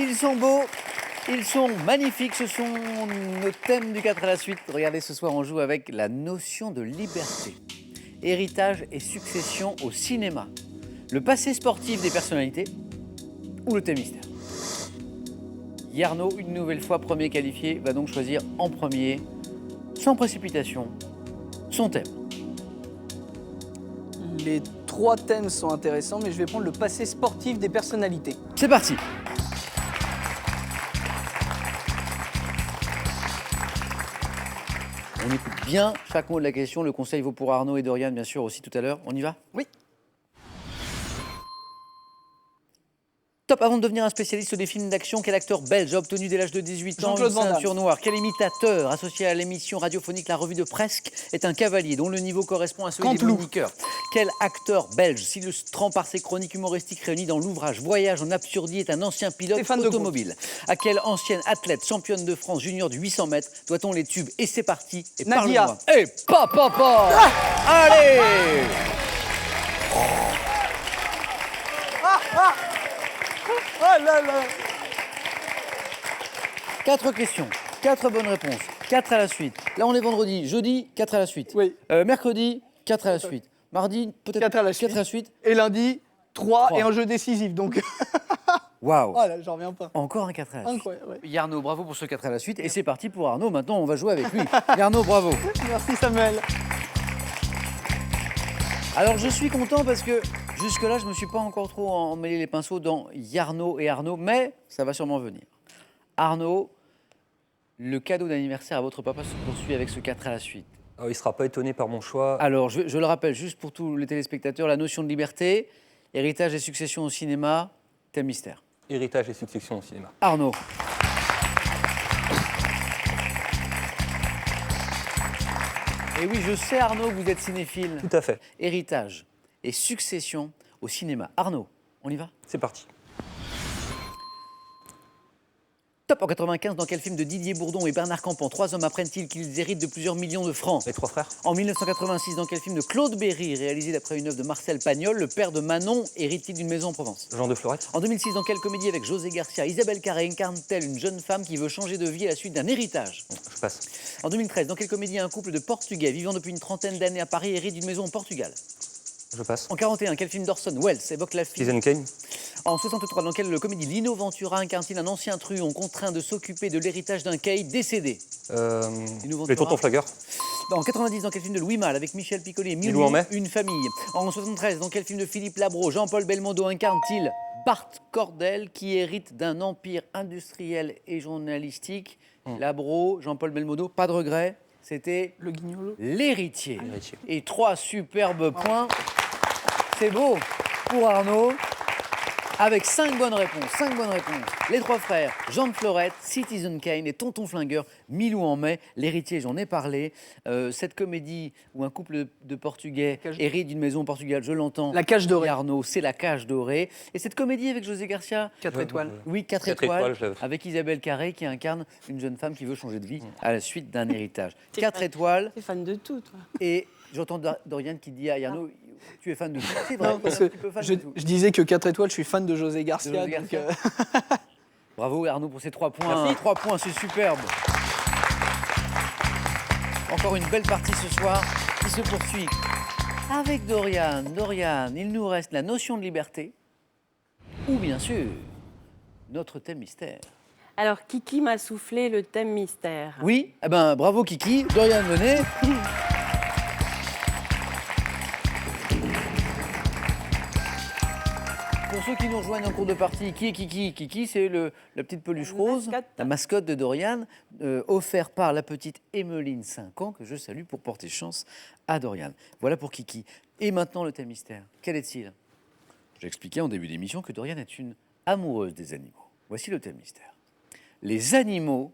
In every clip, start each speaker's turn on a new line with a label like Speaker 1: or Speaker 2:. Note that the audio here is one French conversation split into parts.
Speaker 1: Ils sont beaux, ils sont magnifiques, ce sont nos thèmes du 4 à la suite. Regardez, ce soir, on joue avec la notion de liberté. Héritage et succession au cinéma. Le passé sportif des personnalités ou le thème mystère. Yarno, une nouvelle fois premier qualifié, va donc choisir en premier, sans précipitation, son thème.
Speaker 2: Les 3 thèmes sont intéressants, mais je vais prendre le passé sportif des personnalités.
Speaker 1: C'est parti. On écoute bien chaque mot de la question. Le conseil vaut pour Arnaud et Dorian, bien sûr, aussi tout à l'heure. On y va?
Speaker 2: Oui.
Speaker 1: Top, avant de devenir un spécialiste des films d'action, quel acteur belge a obtenu dès l'âge de 18 ans une
Speaker 2: Jean-Claude Van Damme.
Speaker 1: ceinture noire? Quel imitateur associé à l'émission radiophonique La Revue de Presque est un cavalier dont le niveau correspond à celui des
Speaker 2: Canteloup.
Speaker 1: moniqueurs? Quel acteur belge, s'illustrant par ses chroniques humoristiques réunies dans l'ouvrage Voyage en absurdie, est un ancien pilote
Speaker 2: Stéphane de Groot.
Speaker 1: automobile? À quelle ancienne athlète championne de France junior du 800 mètres doit-on les tubes? Et c'est parti, et
Speaker 2: Nadia.
Speaker 1: parle-moi. Et papa. Allez.
Speaker 2: Oh là là.
Speaker 1: 4 questions, 4 bonnes réponses, 4 à la suite. Là, on est vendredi. Jeudi, 4 à la suite.
Speaker 2: Oui.
Speaker 1: Mercredi, 4 à la suite. Mardi, peut-être
Speaker 2: 4 à la suite.
Speaker 1: 4 à la suite.
Speaker 2: Et lundi, 3
Speaker 1: 3.
Speaker 2: et un jeu décisif. Donc,
Speaker 1: Waouh.
Speaker 2: oh là, j'en reviens pas.
Speaker 1: Encore un 4 à la suite.
Speaker 2: Incroyable. Ouais.
Speaker 1: Yarno, bravo pour ce 4 à la suite. Et c'est parti pour Arnaud. Maintenant, on va jouer avec lui. Yarno, bravo.
Speaker 2: Merci Samuel.
Speaker 1: Alors, je suis content parce que jusque-là, je ne me suis pas encore trop emmêlé les pinceaux dans Yarno et Arnaud, mais ça va sûrement venir. Arnaud, le cadeau d'anniversaire à votre papa se poursuit avec ce 4 à la suite.
Speaker 3: Il ne sera pas étonné par mon choix.
Speaker 1: Alors, je le rappelle juste pour tous les téléspectateurs, la notion de liberté, héritage et succession au cinéma, thème mystère.
Speaker 3: Héritage et succession au cinéma.
Speaker 1: Arnaud. Et oui, je sais Arnaud que vous êtes cinéphile.
Speaker 3: Tout à fait.
Speaker 1: Héritage et succession au cinéma. Arnaud, on y va?
Speaker 3: C'est parti.
Speaker 1: Top. En 95, dans quel film de Didier Bourdon et Bernard Campan, 3 hommes apprennent-ils qu'ils héritent de plusieurs millions de francs?
Speaker 3: Les 3 frères.
Speaker 1: En 1986, dans quel film de Claude Berry, réalisé d'après une œuvre de Marcel Pagnol, le père de Manon hérite-t-il d'une maison en Provence?
Speaker 3: Jean de Florette.
Speaker 1: En 2006, dans quelle comédie avec José Garcia, Isabelle Carré incarne-t-elle une jeune femme qui veut changer de vie à la suite d'un héritage?
Speaker 3: Je passe.
Speaker 1: En 2013, dans quelle comédie un couple de Portugais vivant depuis une trentaine d'années à Paris hérite d'une maison au Portugal?
Speaker 3: Je passe.
Speaker 1: En 41, quel film d'Orson Welles évoque la fille?
Speaker 3: Citizen Kane.
Speaker 1: En 63, dans quelle comédie Lino Ventura incarne-t-il un ancien truand contraint de s'occuper de l'héritage d'un caïd décédé? Lino Ventura.
Speaker 3: Les Tontons Flagueurs.
Speaker 1: En 90, dans quel film de Louis Malle avec Michel Piccoli et
Speaker 3: Milou en mai.
Speaker 1: Une famille? En 73, dans quel film de Philippe Labro, Jean-Paul Belmondo incarne-t-il Bart Cordel qui hérite d'un empire industriel et journalistique? Labro, Jean-Paul Belmondo, pas de regret, c'était
Speaker 2: Le guignolo.
Speaker 1: l'héritier.
Speaker 3: L'héritier.
Speaker 1: Et 3 superbes points. C'est beau pour Arnaud. Avec 5 bonnes réponses, 5 bonnes réponses. Les 3 frères, Jean de Florette, Citizen Kane et Tonton Flingueur, Milou en mai. L'héritier, j'en ai parlé. Cette comédie où un couple de Portugais hérite d'une maison au Portugal, je l'entends.
Speaker 2: La Cage Dorée.
Speaker 1: Arnaud, c'est La Cage Dorée. Et cette comédie avec José Garcia,
Speaker 2: 4 étoiles.
Speaker 1: oui, 4
Speaker 3: 4
Speaker 1: étoiles,
Speaker 3: étoiles, je l'avais.
Speaker 1: avec Isabelle Carré qui incarne une jeune femme qui veut changer de vie à la suite d'un héritage. 4 étoiles.
Speaker 4: T'es fan de tout, toi.
Speaker 1: Et j'entends Dorian qui dit à Yarno, tu es fan de tout. C'est vrai,
Speaker 2: Non, parce
Speaker 1: tu es un
Speaker 2: que
Speaker 1: petit peu fan
Speaker 2: je
Speaker 1: de tout.
Speaker 2: disais que 4 étoiles, je suis fan de José Garcia.
Speaker 1: De José
Speaker 2: donc,
Speaker 1: Garcia. Bravo Arnaud pour ces 3 points.
Speaker 3: Merci.
Speaker 1: 3 points, c'est superbe. Encore une belle partie ce soir qui se poursuit avec Dorian. Dorian, il nous reste la notion de liberté ou bien sûr notre thème mystère.
Speaker 4: Alors, Kiki m'a soufflé le thème mystère.
Speaker 1: Oui, eh ben bravo Kiki. Dorian, venez. Pour ceux qui nous rejoignent en cours de partie, qui est Kiki? Kiki, c'est la petite peluche rose,
Speaker 4: mascotte.
Speaker 1: la mascotte de Dorian, offert par la petite Emmeline, 5 ans, que je salue pour porter chance à Dorian. Voilà pour Kiki. Et maintenant, le thème mystère. Quel est-il? J'ai expliqué en début d'émission que Dorian est une amoureuse des animaux. Voici le thème mystère. Les animaux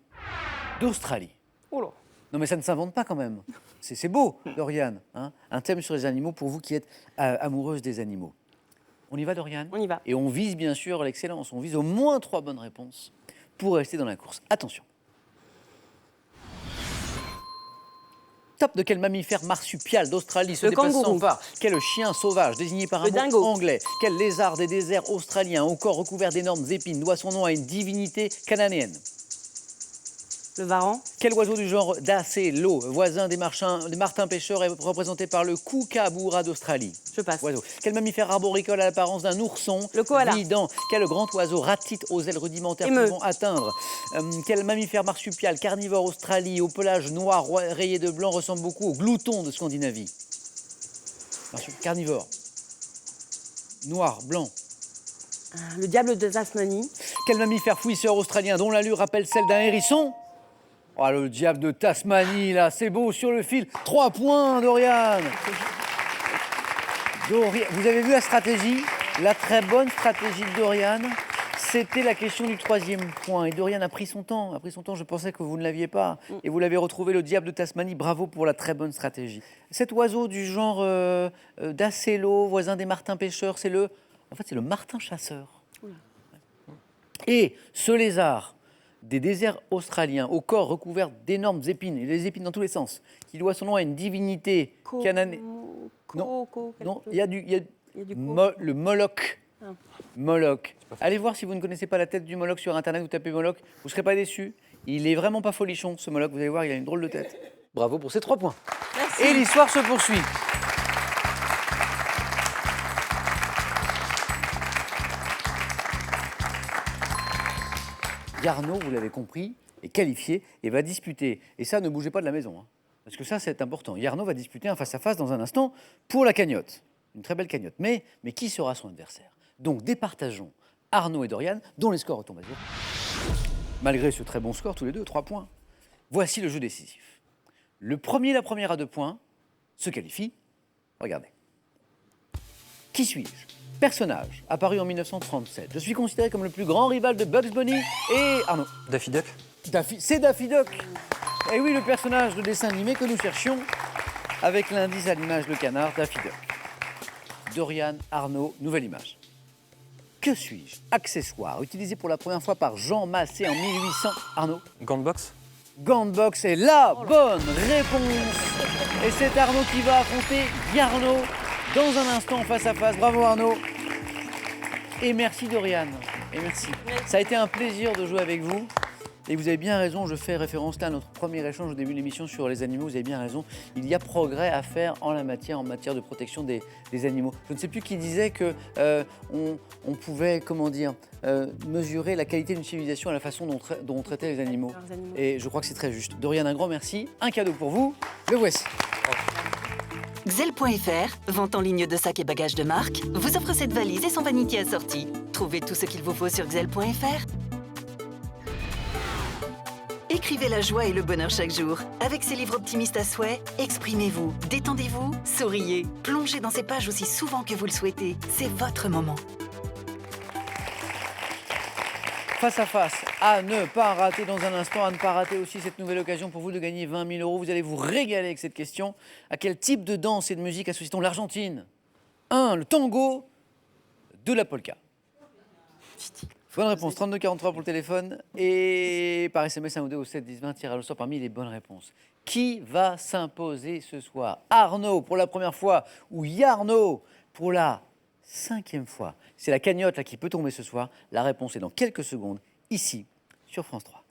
Speaker 1: d'Australie.
Speaker 2: Oh là.
Speaker 1: Non mais ça ne s'invente pas quand même. C'est beau, Dorian. Hein, un thème sur les animaux pour vous qui êtes amoureuse des animaux. On y va, Dorian?
Speaker 4: On y va.
Speaker 1: Et on vise bien sûr l'excellence. On vise au moins 3 bonnes réponses pour rester dans la course. Attention. Top. De quel mammifère marsupial d'Australie se
Speaker 4: Le
Speaker 1: déplace sans
Speaker 4: kangourou.
Speaker 1: phare? Quel chien sauvage désigné par un
Speaker 4: Le
Speaker 1: mot
Speaker 4: dingo.
Speaker 1: anglais? Quel lézard des déserts australiens au corps recouvert d'énormes épines doit son nom à une divinité cananéenne?
Speaker 4: Le varan.
Speaker 1: Quel oiseau du genre d'Acélo, voisin des martins pêcheurs, est représenté par le kookaburra d'Australie?
Speaker 4: Je passe.
Speaker 1: Oiseau. Quel mammifère arboricole a l'apparence d'un ourson?
Speaker 4: Le koala.
Speaker 1: Vivant. Quel grand oiseau ratite aux ailes rudimentaires
Speaker 4: Émeu.
Speaker 1: pouvant atteindre? Quel mammifère marsupial carnivore Australie au pelage noir rayé de blanc ressemble beaucoup au glouton de Scandinavie? Carnivore. Noir, blanc.
Speaker 4: Le diable de Tasmanie.
Speaker 1: Quel mammifère fouisseur australien dont l'allure rappelle celle d'un hérisson? Oh, le diable de Tasmanie, là, c'est beau sur le fil. 3 points, Dorian. Vous avez vu la stratégie? La très bonne stratégie de Dorian, c'était la question du 3e point. Et Dorian a pris son temps. Je pensais que vous ne l'aviez pas. Et vous l'avez retrouvé, le diable de Tasmanie. Bravo pour la très bonne stratégie. Cet oiseau du genre d'Acélo, voisin des martins pêcheurs, c'est le martin chasseur. Et ce lézard des déserts australiens, au corps recouvert d'énormes épines, et des épines dans tous les sens, qui doit son nom à une divinité cananéenne. Non, il y a le Moloch.
Speaker 4: Ah.
Speaker 1: Moloch. Allez voir si vous ne connaissez pas la tête du Moloch sur Internet, vous tapez Moloch, vous ne serez pas déçus. Il est vraiment pas folichon, ce Moloch, vous allez voir, il a une drôle de tête. Bravo pour ces 3 points.
Speaker 4: Merci.
Speaker 1: Et l'histoire se poursuit. Yarno, vous l'avez compris, est qualifié et va disputer. Et ça, ne bougez pas de la maison, hein, parce que ça, c'est important. Yarno va disputer un face-à-face dans un instant pour la cagnotte. Une très belle cagnotte. Mais qui sera son adversaire? Donc, départageons Arnaud et Dorian, dont les scores retombent à 0. Malgré ce très bon score, tous les deux, 3 points. Voici le jeu décisif. Le premier, la première à 2 points, se qualifie. Regardez. Qui suis-je? Personnage, apparu en 1937. Je suis considéré comme le plus grand rival de Bugs Bunny et Arnaud.
Speaker 3: Daffy Duck.
Speaker 1: C'est Daffy Duck. Et oui, le personnage de dessin animé que nous cherchions avec l'indice à l'image le canard, Daffy Duck. Dorian, Arnaud, nouvelle image. Que suis-je? Accessoire, utilisé pour la première fois par Jean Massé en 1800. Arnaud?
Speaker 3: Gantbox.
Speaker 1: Gantbox est la bonne réponse. Et c'est Arnaud qui va affronter Yarno dans un instant face à face. Bravo Arnaud. Et merci Dorian. Et merci. Ça a été un plaisir de jouer avec vous. Et vous avez bien raison, je fais référence là à notre premier échange au début de l'émission sur les animaux. Vous avez bien raison, il y a progrès à faire en matière de protection des animaux. Je ne sais plus qui disait que on pouvait, mesurer la qualité d'une civilisation à la façon dont on traitait les animaux. Et je crois que c'est très juste. Dorian, un grand merci. Un cadeau pour vous, le voici.
Speaker 5: Xel.fr, vente en ligne de sacs et bagages de marque, vous offre cette valise et son vanity assorti. Trouvez tout ce qu'il vous faut sur Xel.fr. Écrivez la joie et le bonheur chaque jour. Avec ces livres optimistes à souhait, exprimez-vous, détendez-vous, souriez. Plongez dans ces pages aussi souvent que vous le souhaitez. C'est votre moment.
Speaker 1: Face à face, à ne pas rater dans un instant, à ne pas rater aussi cette nouvelle occasion pour vous de gagner 20 000 €. Vous allez vous régaler avec cette question. À quel type de danse et de musique associe-t-on l'Argentine? 1. Le tango. 2. La polka. Bonne réponse, 3243 pour le téléphone et par SMS 1 ou 2 au 7 10 20, tirage au sort parmi les bonnes réponses. Qui va s'imposer ce soir? Arnaud pour la première fois ou Yarno pour la 5e fois? C'est la cagnotte là qui peut tomber ce soir. La réponse est dans quelques secondes, ici, sur France 3.